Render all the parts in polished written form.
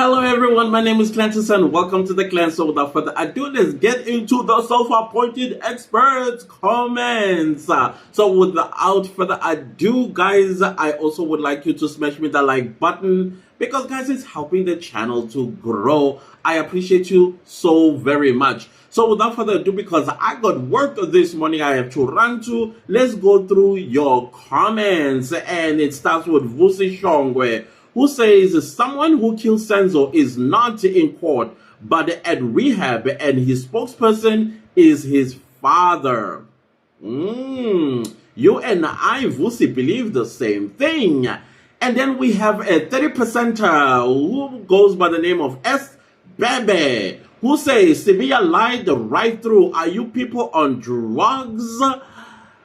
Hello everyone, my name is Clantis and welcome to the Clan. So without further ado, let's get into the self-appointed experts comments. So without further ado, guys, I also would like you to smash me the like button because guys, it's helping the channel to grow. I appreciate you so very much. So without further ado, because I got work this morning I have to run to, let's go through your comments. And it starts with Vusi Shongwe, who says someone who killed Senzo is not in court but at rehab and his spokesperson is his father. You and I, Vusi, believe the same thing. And then we have a 30%er who goes by the name of S. Bebe, who says Sibiya lied right through. Are you people on drugs?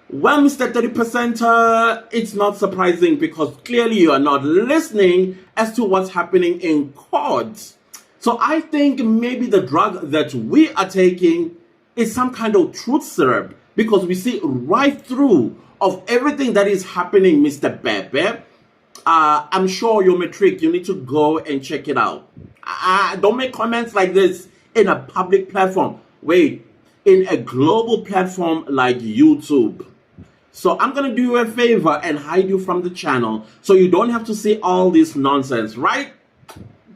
Well, Mr. 30%er, it's not surprising because clearly you are not listening as to what's happening in court. So I think maybe the drug that we are taking is some kind of truth syrup because we see right through of everything that is happening, Mr. Bebe. I'm sure you're matric. You need to go and check it out. Don't make comments like this in a public platform. Wait, in a global platform like YouTube. So I'm going to do you a favor and hide you from the channel so you don't have to see all this nonsense, right?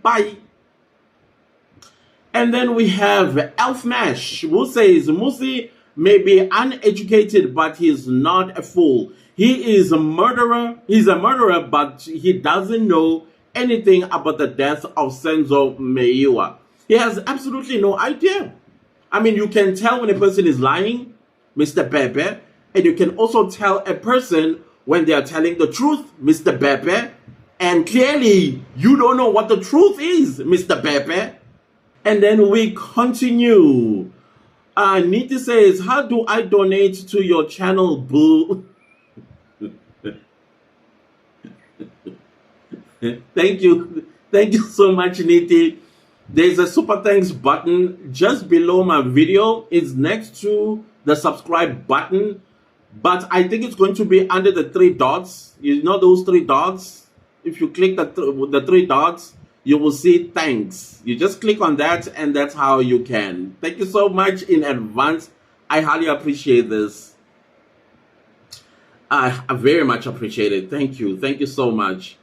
Bye. And then we have Elfmash, who says Musi may be uneducated, but he's not a fool. He is a murderer. He's a murderer, but he doesn't know anything about the death of Senzo Meiwa. He has absolutely no idea. I mean, you can tell when a person is lying, Mr. Bebe, and you can also tell a person when they are telling the truth, Mr. Bebe, and clearly you don't know what the truth is, Mr. Bebe. And then we continue. Niti says, how do I donate to your channel, boo? Thank you. Thank you so much, Niti. There's a super thanks button just below my video. It's next to the subscribe button, but I think it's going to be under the three dots. You know those three dots? If you click the three dots, you will see thanks. You just click on that and that's how you can. Thank you so much in advance. I highly appreciate this. I very much appreciate it. Thank you. Thank you so much.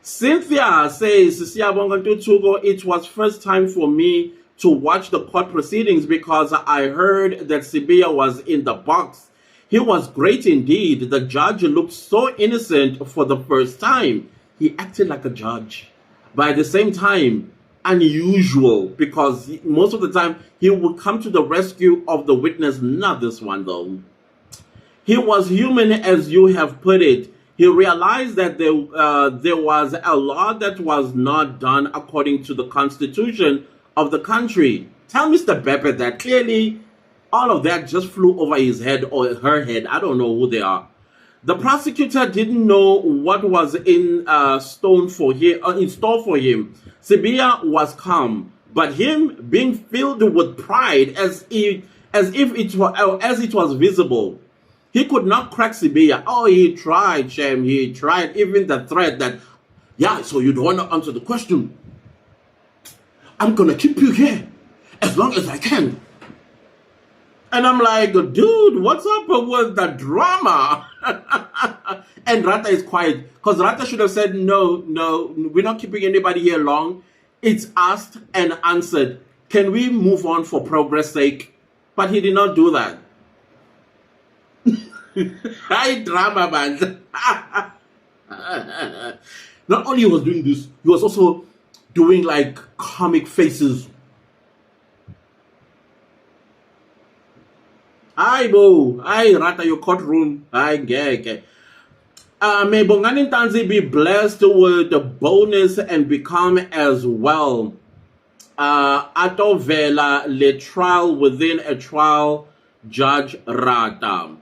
Cynthia says, it was first time for me to watch the court proceedings because I heard that Sibiya was in the box. He was great indeed. The judge looked so innocent for the first time. He acted like a judge. But at the same time, unusual because most of the time he would come to the rescue of the witness. Not this one though. He was human as you have put it. He realized that there was a law that was not done according to the constitution of the country. Tell Mr. Bebe that clearly all of that just flew over his head or her head. I don't know who they are. The prosecutor didn't know what was in store for him. Sibiya was calm, but him being filled with pride as it was visible. He could not crack Sibiya. Oh, he tried, Shem. He tried. Even the threat that, yeah, so you don't want to answer the question. I'm going to keep you here as long as I can. And I'm like, dude, what's up with the drama? And Rata is quiet. Because Rata should have said, no, we're not keeping anybody here long. It's asked and answered. Can we move on for progress sake? But he did not do that. Hi, drama man. Not only he was doing this, he was also doing like comic faces. Hi, Bo. Hi, Rata, your courtroom. Hi, okay. May Bongani Tanzi be blessed with the bonus and become as well. Ato Vela, le trial within a trial, Judge Rata.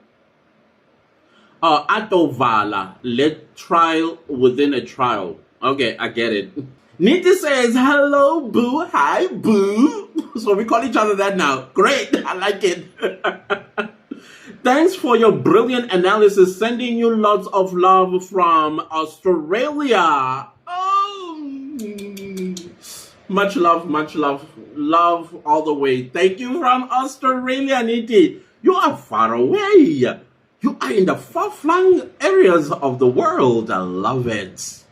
Ato Vala, let trial within a trial. Okay, I get it. Niti says, hello, boo. Hi, boo. So we call each other that now. Great. I like it. Thanks for your brilliant analysis. Sending you lots of love from Australia. Oh, Much love, love all the way. Thank you from Australia, Niti. You are far away. You are in the far-flung areas of the world. I love it.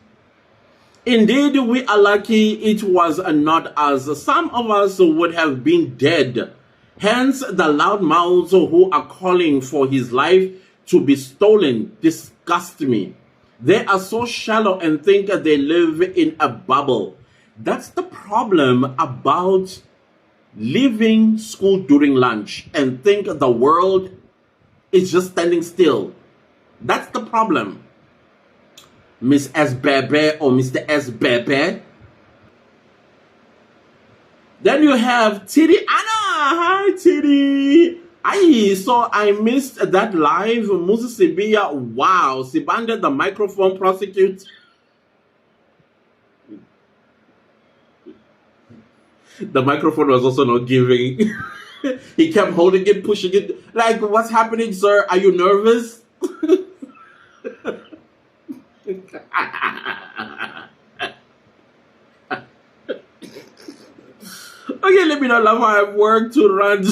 Indeed, we are lucky it was not us. Some of us would have been dead. Hence, the loud mouths who are calling for his life to be stolen disgust me. They are so shallow and think they live in a bubble. That's the problem about leaving school during lunch and think the world is just standing still. That's the problem. Miss S. Bebe or Mr. S. Bebe. Then you have Titi Anna. Hi, Titi. I missed that live. Moses Sibia. Wow. Sibanda, the microphone prosecute. The microphone was also not giving. He kept holding it, pushing it. Like, what's happening, sir? Are you nervous? Okay, let me know how I've worked to run.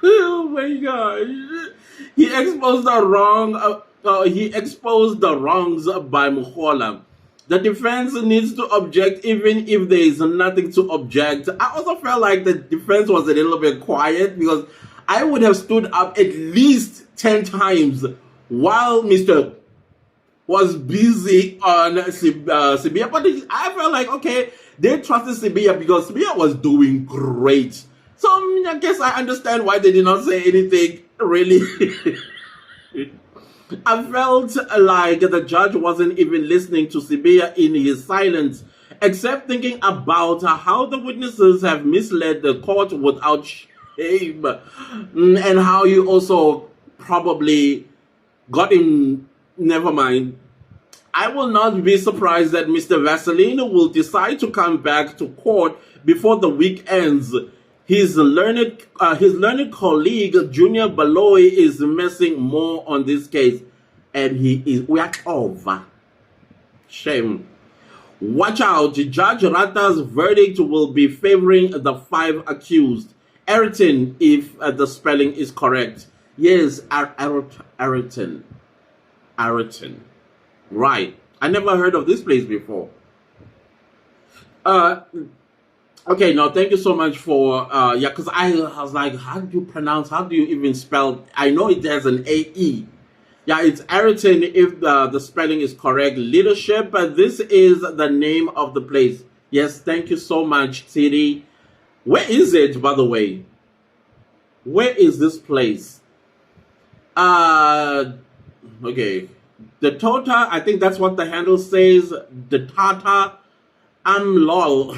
Oh my gosh. He exposed the wrongs by Muhola. The defense needs to object even if there is nothing to object. I also felt like the defense was a little bit quiet because I would have stood up at least 10 times while Mr. was busy on Sibia. But I felt like, okay, they trusted Sibia because Sibia was doing great. So I guess I understand why they did not say anything, really. I felt like the judge wasn't even listening to Sibia in his silence, except thinking about how the witnesses have misled the court without shame, and how he also probably got him. Never mind. I will not be surprised that Mr. Vaseline will decide to come back to court before the week ends. His learned colleague, Junior Baloyi, is messing more on this case. And we are over. Shame. Watch out. Judge Rata's verdict will be favoring the 5 accused. Ayrton, if the spelling is correct. Yes, Ayrton. Ayrton. Right. I never heard of this place before. Okay, no, thank you so much for, yeah, because I was like, how do you even spell? I know it has an A-E. Yeah, it's Ayrton if the spelling is correct. Leadership, but this is the name of the place. Yes, thank you so much, Titi. Where is it, by the way? Where is this place? Okay. The Tota, I think that's what the handle says. The Tata, lol.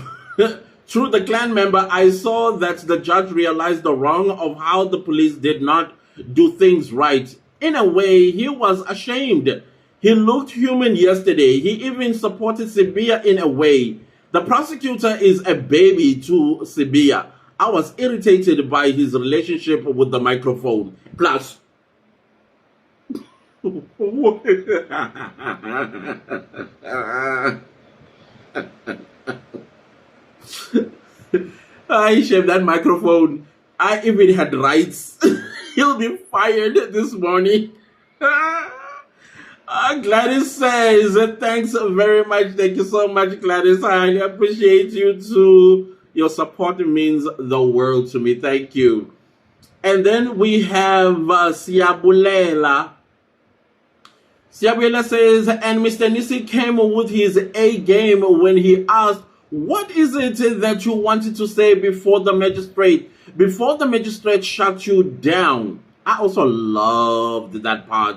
Through the clan member, I saw that the judge realized the wrong of how the police did not do things right. In a way, he was ashamed. He looked human yesterday. He even supported Sibia in a way. The prosecutor is a baby to Sibia. I was irritated by his relationship with the microphone. Plus, I shame that microphone. I even had rights. He'll be fired this morning. Gladys says, thanks very much. Thank you so much, Gladys. I appreciate you too. Your support means the world to me. Thank you. And then we have Siabulela. Siabulela says, and Mr. Nisi came with his A game when he asked, what is it that you wanted to say before the magistrate? Before the magistrate shut you down. I also loved that part.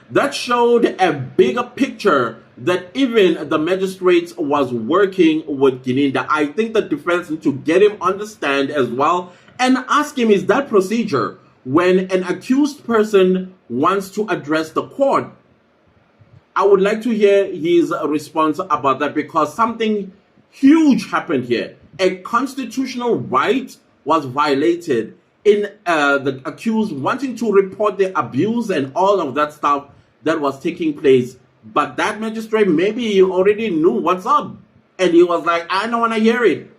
That showed a bigger picture that even the magistrate was working with Gininda. I think the defense need to get him understand as well and ask him, is that procedure when an accused person wants to address the court? I would like to hear his response about that because something huge happened here. A constitutional right was violated in the accused wanting to report the abuse and all of that stuff. that was taking place. But that magistrate, maybe he already knew what's up. And he was like, I don't want to hear it.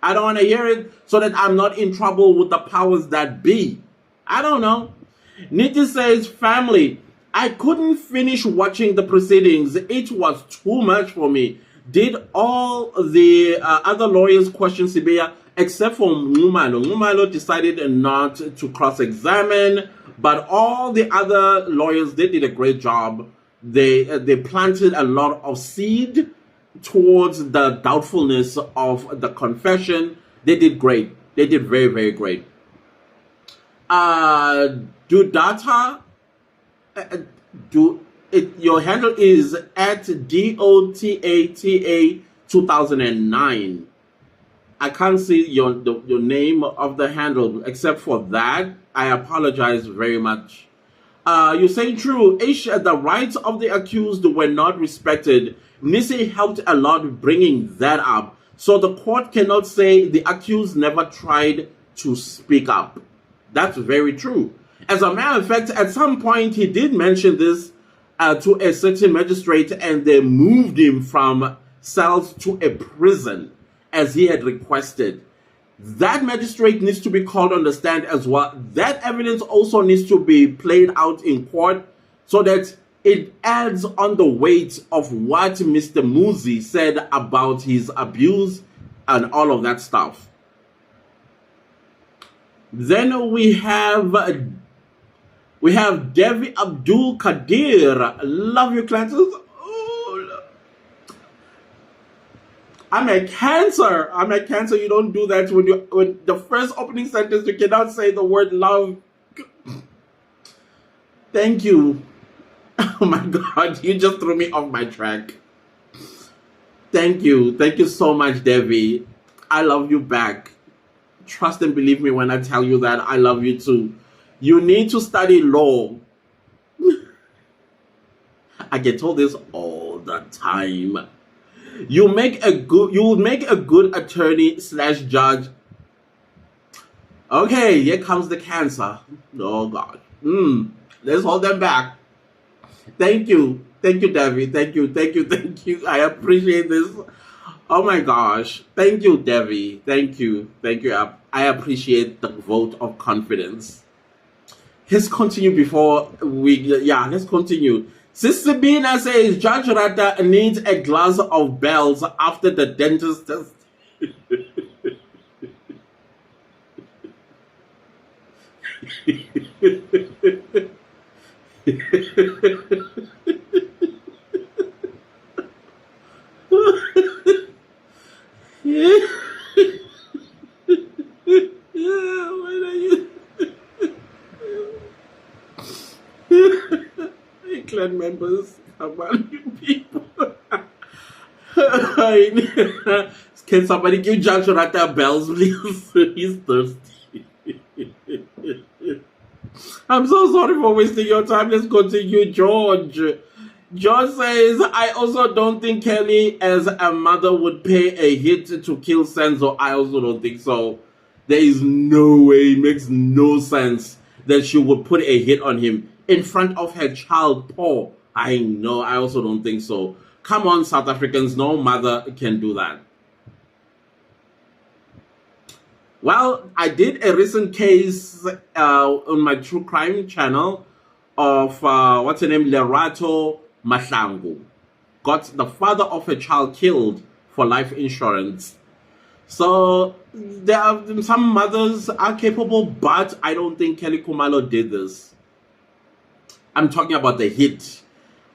I don't want to hear it so that I'm not in trouble with the powers that be. I don't know. Niti says, family, I couldn't finish watching the proceedings. It was too much for me. Did all the other lawyers question Sibiya except for Ngumalo? Ngumalo decided not to cross-examine, but all the other lawyers, they did a great job. They planted a lot of seed towards the doubtfulness of the confession. They did great. They did very, very great. Dudata, your handle is at DOTATA 2009. I can't see your name of the handle except for that. I apologize very much. You say true. The rights of the accused were not respected. Nisi helped a lot bringing that up. So the court cannot say the accused never tried to speak up. That's very true. As a matter of fact, at some point he did mention this to a certain magistrate, and they moved him from cells to a prison as he had requested. That magistrate needs to be called on the stand as well. That evidence also needs to be played out in court so that it adds on the weight of what Mr. Muzi said about his abuse and all of that stuff. Then we have Devi Abdul Kadir. Love you, Clances. Oh, I'm a Cancer. I'm a Cancer. You don't do that when the first opening sentence you cannot say the word love. Thank you. Oh my God, you just threw me off my track. Thank you. Thank you so much, Devi. I love you back. Trust and believe me when I tell you that I love you too. You need to study law. I get told this all the time. You will make a good attorney / judge. Okay, here comes the Cancer. Oh God. Let's hold them back. Thank you. Thank you, Devi. Thank you. Thank you. Thank you. I appreciate this. Oh my gosh. Thank you, Devi. Thank you. Thank you. I appreciate the vote of confidence. Let's continue before let's continue. Sister Bina says Judge Rata needs a glass of bells after the dentist test. Clan members, come on, you people. Can somebody give Judge Rata bells, please? He's thirsty. I'm so sorry for wasting your time. Let's continue, George. George says, I also don't think Kelly as a mother would pay a hit to kill Senzo. I also don't think so. There is no way, it makes no sense that she would put a hit on him in front of her child, Paul. I know, I also don't think so. Come on, South Africans, no mother can do that. Well, I did a recent case on my true crime channel of, what's her name, Lerato Mahlangu. Got the father of a child killed for life insurance. So, there are some mothers are capable, but I don't think Kelly Khumalo did this. I'm talking about the hit.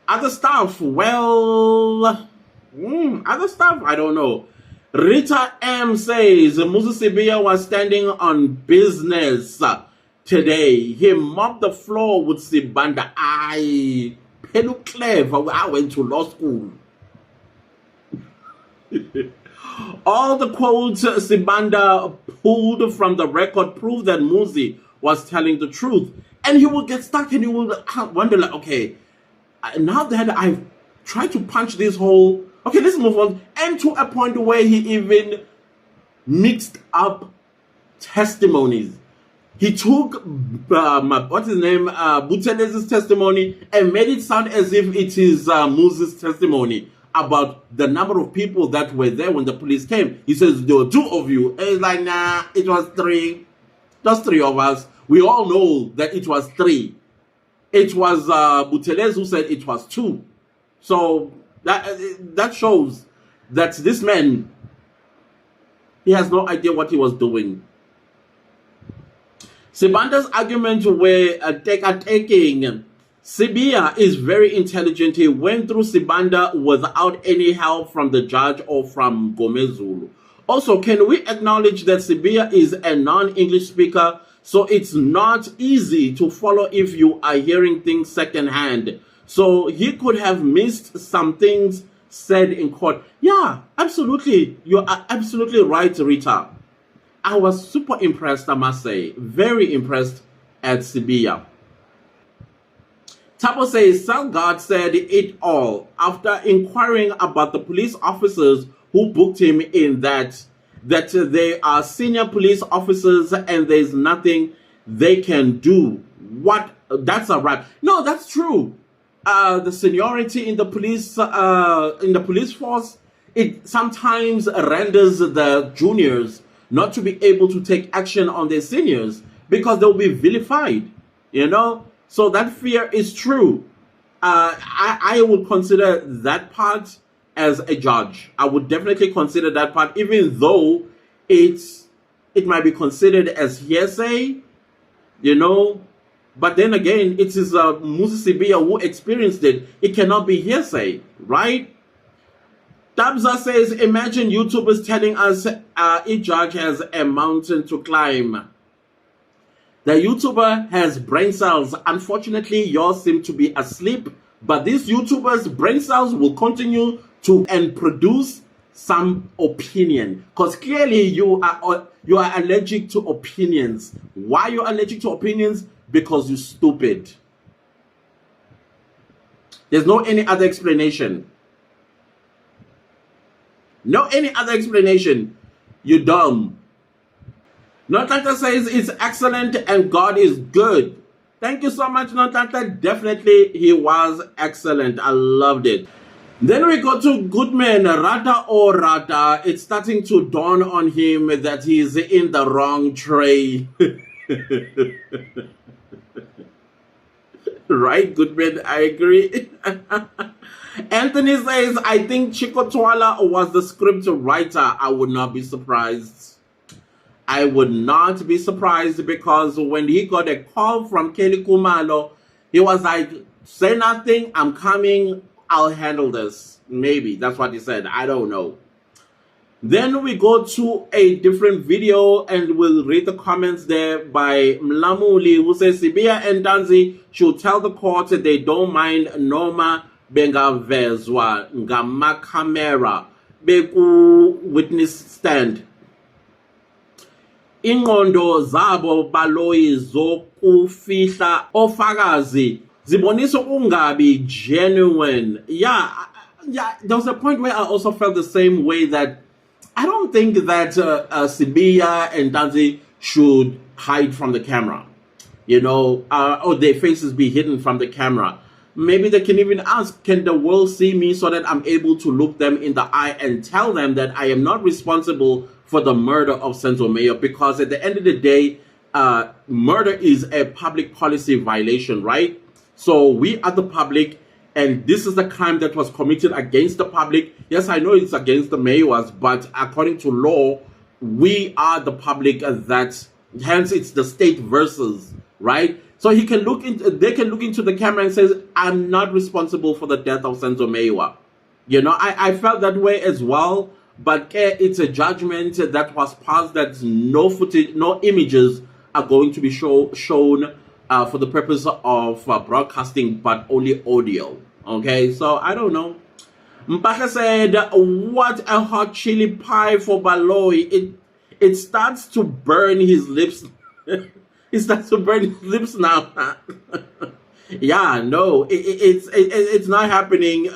Other stuff, well, other stuff, I don't know. Rita M says Muzi Sibiya was standing on business today. He mopped the floor with Sibanda. I clever. I went to law school. All the quotes Sibanda pulled from the record prove that Muzi was telling the truth. And he will get stuck and he will wonder, like, okay, now that I've tried to punch this hole, okay, let's move on. And to a point where he even mixed up testimonies. He took what's his name, Buthelez's testimony and made it sound as if it is Moses' testimony about the number of people that were there when the police came. He says there were 2 of you. And it's like, nah, it was 3. Just 3 of us. We all know that it was 3. It was Buthelez who said it was 2. So that shows that this man, he has no idea what he was doing. Sibanda's argument were taking. Sibiya is very intelligent. He went through Sibanda without any help from the judge or from Gomezulu. Also, can we acknowledge that Sibiya is a non-English speaker, so it's not easy to follow if you are hearing things secondhand. So he could have missed some things said in court. Yeah, absolutely. You are absolutely right, Rita. I was super impressed, I must say. Very impressed at Sibiya. Tabo says, Salgard said it all after inquiring about the police officers who booked him in that they are senior police officers and there's nothing they can do. What? That's a wrap. No, that's true. The seniority in the police force, it sometimes renders the juniors not to be able to take action on their seniors because they'll be vilified, you know? So that fear is true. I would consider that part as a judge. I would definitely consider that part, even though it might be considered as hearsay, you know? But then again, it is Moses Sibiya who experienced it. It cannot be hearsay, right? Tabza says, imagine YouTubers telling us each judge has a mountain to climb. The YouTuber has brain cells. Unfortunately, yours seem to be asleep, but these YouTubers' brain cells will continue to and produce some opinion. Because clearly you are allergic to opinions. Why you're allergic to opinions? Because you're stupid. There's no any other explanation. No any other explanation. You're dumb. Nontata says it's excellent and God is good. Thank you so much, Nontata. Definitely he was excellent. I loved it. Then we go to Goodman, Rata or Rata. It's starting to dawn on him that he's in the wrong tray. Right, Goodman, I agree. Anthony says, I think Chico Twala was the script writer. I would not be surprised. I would not be surprised because when he got a call from Kelly Kumalo, he was like, say nothing, I'm coming, I'll handle this. Maybe, that's what he said, I don't know. Then we go to a different video and we'll read the comments there by Mlamuli, who says, Sibiya and Danzi should tell the court that they don't mind Norma bengavezwa ngamakamera beku witness stand. Ingqondo zabo Baloyi zokufihla ofakazi zibonisa ungabi genuine. Yeah, there was a point where I also felt the same way, that I don't think that Sibiya and Danzi should hide from the camera, you know, or their faces be hidden from the camera. Maybe they can even ask, can the world see me so that I'm able to look them in the eye and tell them that I am not responsible for the murder of Senzo Mayor? Because at the end of the day, murder is a public policy violation, right? So we are the public, and this is the crime that was committed against the public. Yes, I know it's against the mayors, but according to law, we are the public, that hence it's the state versus, right? So they can look into the camera and says, I'm not responsible for the death of Senzo Mayor. You know, I felt that way as well, but it's a judgment that was passed that no footage, no images are going to be shown for the purpose of broadcasting, but only audio. Okay, so I don't know. Mpaka said, what a hot chili pie for Baloyi. It starts to burn his lips. It starts to burn his lips now. Yeah, no, it's not happening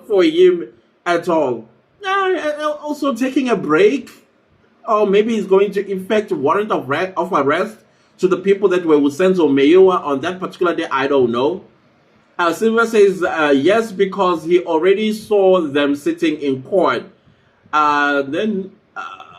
for him at all. Also taking a break, or maybe he's going to effect warrant of arrest to the people that were with Senzo Meyiwa on that particular day? I don't know. Silva says yes, because he already saw them sitting in court. Then,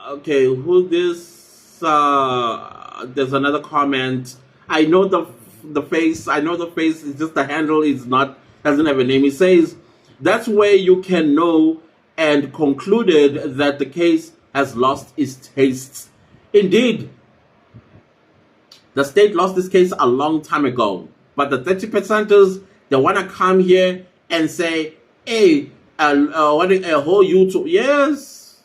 okay, who this? There's another comment. I know the face. I know the face. It's just the handle is not, doesn't have a name. It says that's where you can know, and concluded that the case has lost its taste. Indeed, the state lost this case a long time ago. But the 30%ers, they want to come here and say, hey, what a whole YouTube. Yes,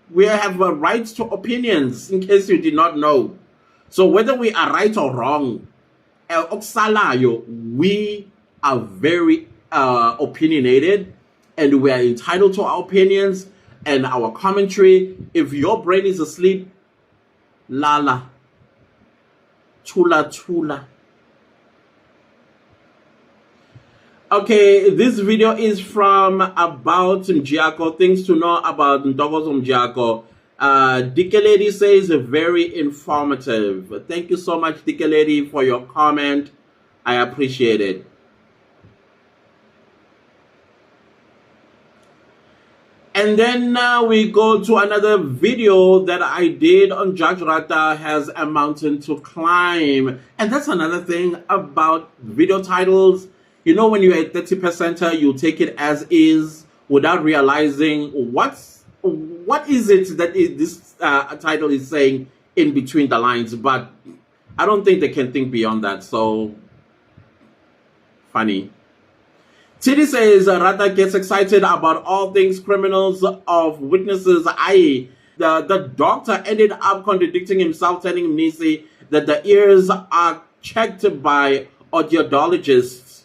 we have a right to opinions, in case you did not know. So whether we are right or wrong, we are very opinionated, and we are entitled to our opinions and our commentary. If your brain is asleep, lala, chula chula. Okay, this video is from About Mjiako, things to know about Ntokozo Mjiako. Dikeledi says very informative. Thank you so much, Dikeledi, for your comment. I appreciate it. And then we go to another video that I did on Judge Rata Has a Mountain to Climb. And that's another thing about video titles. You know, when you're a 30%er, you take it as is without realizing what is it that this title is saying in between the lines. But I don't think they can think beyond that. So, funny. Titi says Rata gets excited about all things criminals of witnesses. The doctor ended up contradicting himself, telling Mnisi that the ears are checked by audiologists.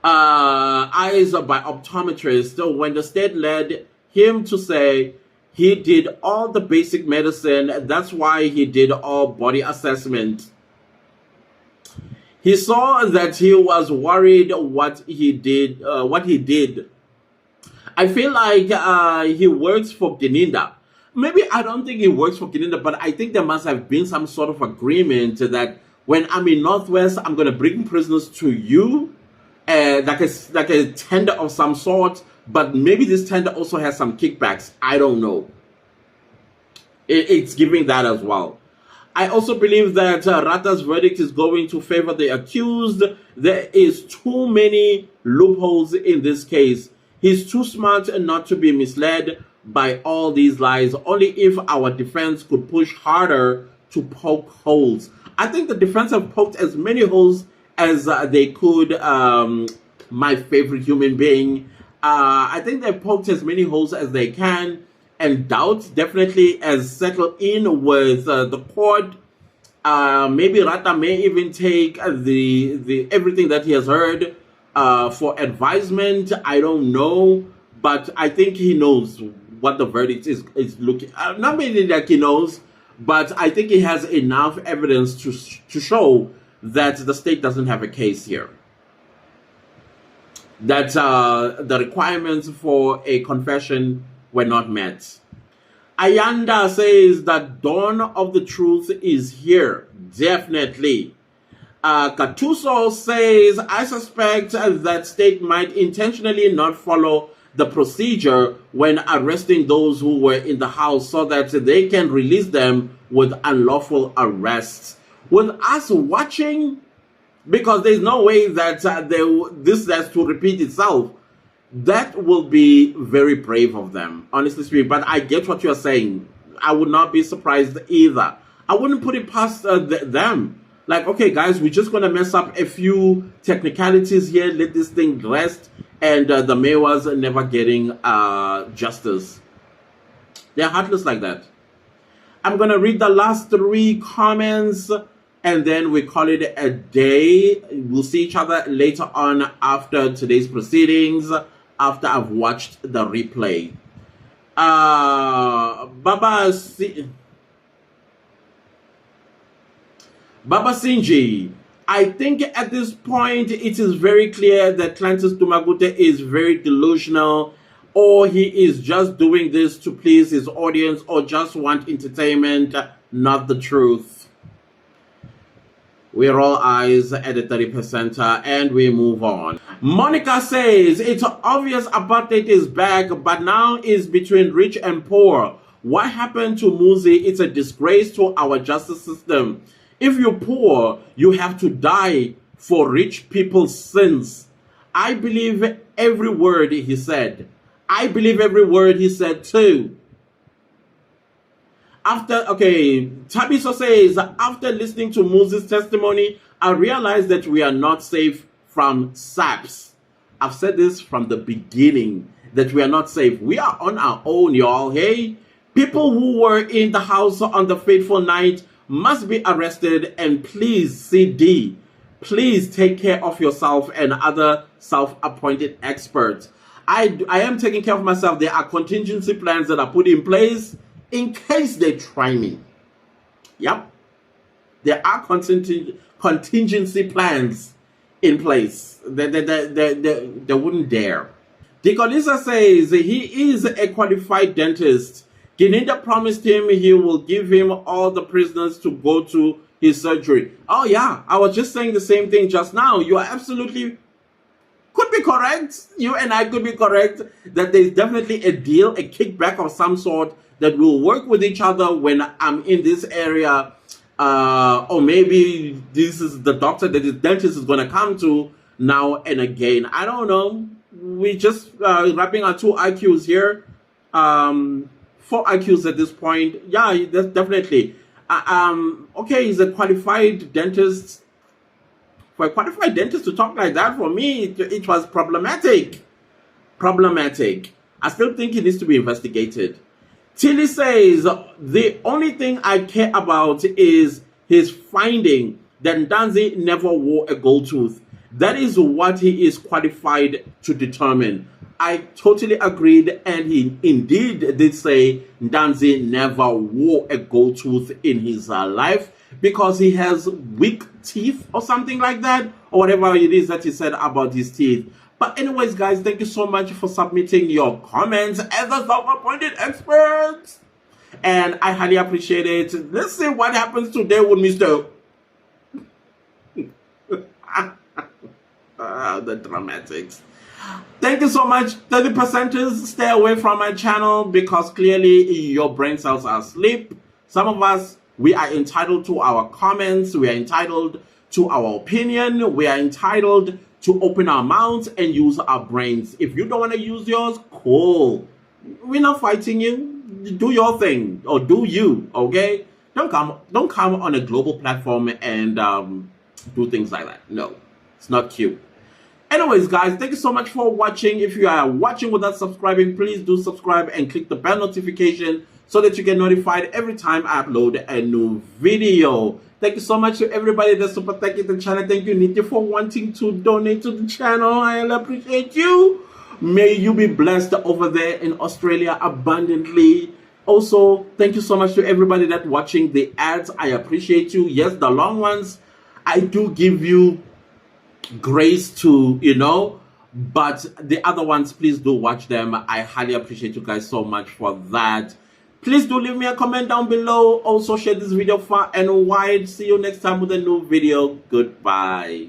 Eyes by optometrists, when the state led him to say he did all the basic medicine. That's why he did all body assessment. He saw that he was worried what he did. I feel like he works for Geninda. Maybe I don't think he works for Geninda, but I think there must have been some sort of agreement that when I'm in Northwest, I'm going to bring prisoners to you. Like a tender of some sort, but maybe this tender also has some kickbacks. I don't know. It's giving that as well. I also believe that Rata's verdict is going to favor the accused. There is too many loopholes in this case. He's too smart not to be misled by all these lies. Only if our defense could push harder to poke holes. I think the defense have poked as many holes as they could. My favorite human being. I think they've poked as many holes as they can, and doubt definitely has settled in with the court. Maybe Rata may even take the everything that he has heard for advisement. I don't know, but I think he knows what the verdict is looking. Not mainly that he knows, but I think he has enough evidence to show that the state doesn't have a case here. That the requirements for a confession were not met. Ayanda says that dawn of the truth is here. Definitely. Katuso says, I suspect that state might intentionally not follow the procedure when arresting those who were in the house so that they can release them with unlawful arrests. With us watching, because there's no way that this has to repeat itself, that will be very brave of them, honestly speaking. But I get what you're saying. I would not be surprised either. I wouldn't put it past them. Like, okay, guys, we're just going to mess up a few technicalities here, let this thing rest, and the Meyiwas never getting justice. They're heartless like that. I'm going to read the last 3 comments, and then we call it a day. We'll see each other later on after today's proceedings, after I've watched the replay. Baba Sinji, I think at this point it is very clear that Clantis Dumagute is very delusional, or he is just doing this to please his audience or just want entertainment, not the truth. We roll eyes at the 30% and we move on. Monica says, it's obvious apartheid is back, but now it's between rich and poor. What happened to Muzi? It's a disgrace to our justice system. If you're poor, you have to die for rich people's sins. I believe every word he said. I believe every word he said too. Tabiso says, after listening to Muzi's testimony, I realized that we are not safe from SAPs. I've said this from the beginning, that we are not safe. We are on our own, y'all. Hey, people who were in the house on the fateful night must be arrested, and please, CD, please take care of yourself and other self-appointed experts. I am taking care of myself. There are contingency plans that are put in place in case they try me. Yep. There are contingency plans in place. They wouldn't dare. Dicolisa says he is a qualified dentist. Gininda promised him he will give him all the prisoners to go to his surgery. Oh yeah, I was just saying the same thing just now. You are absolutely could be correct. You and I could be correct that there's definitely a deal, a kickback of some sort that will work with each other when I'm in this area. Or maybe this is the doctor that the dentist is going to come to now and again. I don't know. We just wrapping our 2 IQs here. 4 IQs at this point. Yeah, that's definitely. Okay, he's a qualified dentist. For a qualified dentist to talk like that, for me, it was problematic. Problematic. I still think it needs to be investigated. Tilly says, the only thing I care about is his finding that Ntanzi never wore a gold tooth. That is what he is qualified to determine. I totally agreed, and he indeed did say Ntanzi never wore a gold tooth in his life because he has weak teeth or something like that, or whatever it is that he said about his teeth. But anyways, guys, thank you so much for submitting your comments as a self-appointed expert. And I highly appreciate it. Let's see what happens today with Mr. The dramatics. Thank you so much. 30%ers, stay away from my channel because clearly your brain cells are asleep. Some of us, we are entitled to our comments. We are entitled to our opinion. We are entitled to open our mouths and use our brains. If you don't want to use yours, cool. We're not fighting you. Do your thing, or do you, okay? Don't come on a global platform and do things like that. No, it's not cute. Anyways, guys, thank you so much for watching. If you are watching without subscribing, please do subscribe and click the bell notification so that you get notified every time I upload a new video. Thank you so much to everybody that's super thanking the channel. Thank you, Nitya, for wanting to donate to the channel. I appreciate you. May you be blessed over there in Australia abundantly. Also, thank you so much to everybody that's watching the ads. I appreciate you. Yes, the long ones, I do give you grace to, but the other ones, please do watch them. I highly appreciate you guys so much for that. Please do leave me a comment down below. Also share this video far and wide. See you next time with a new video. Goodbye.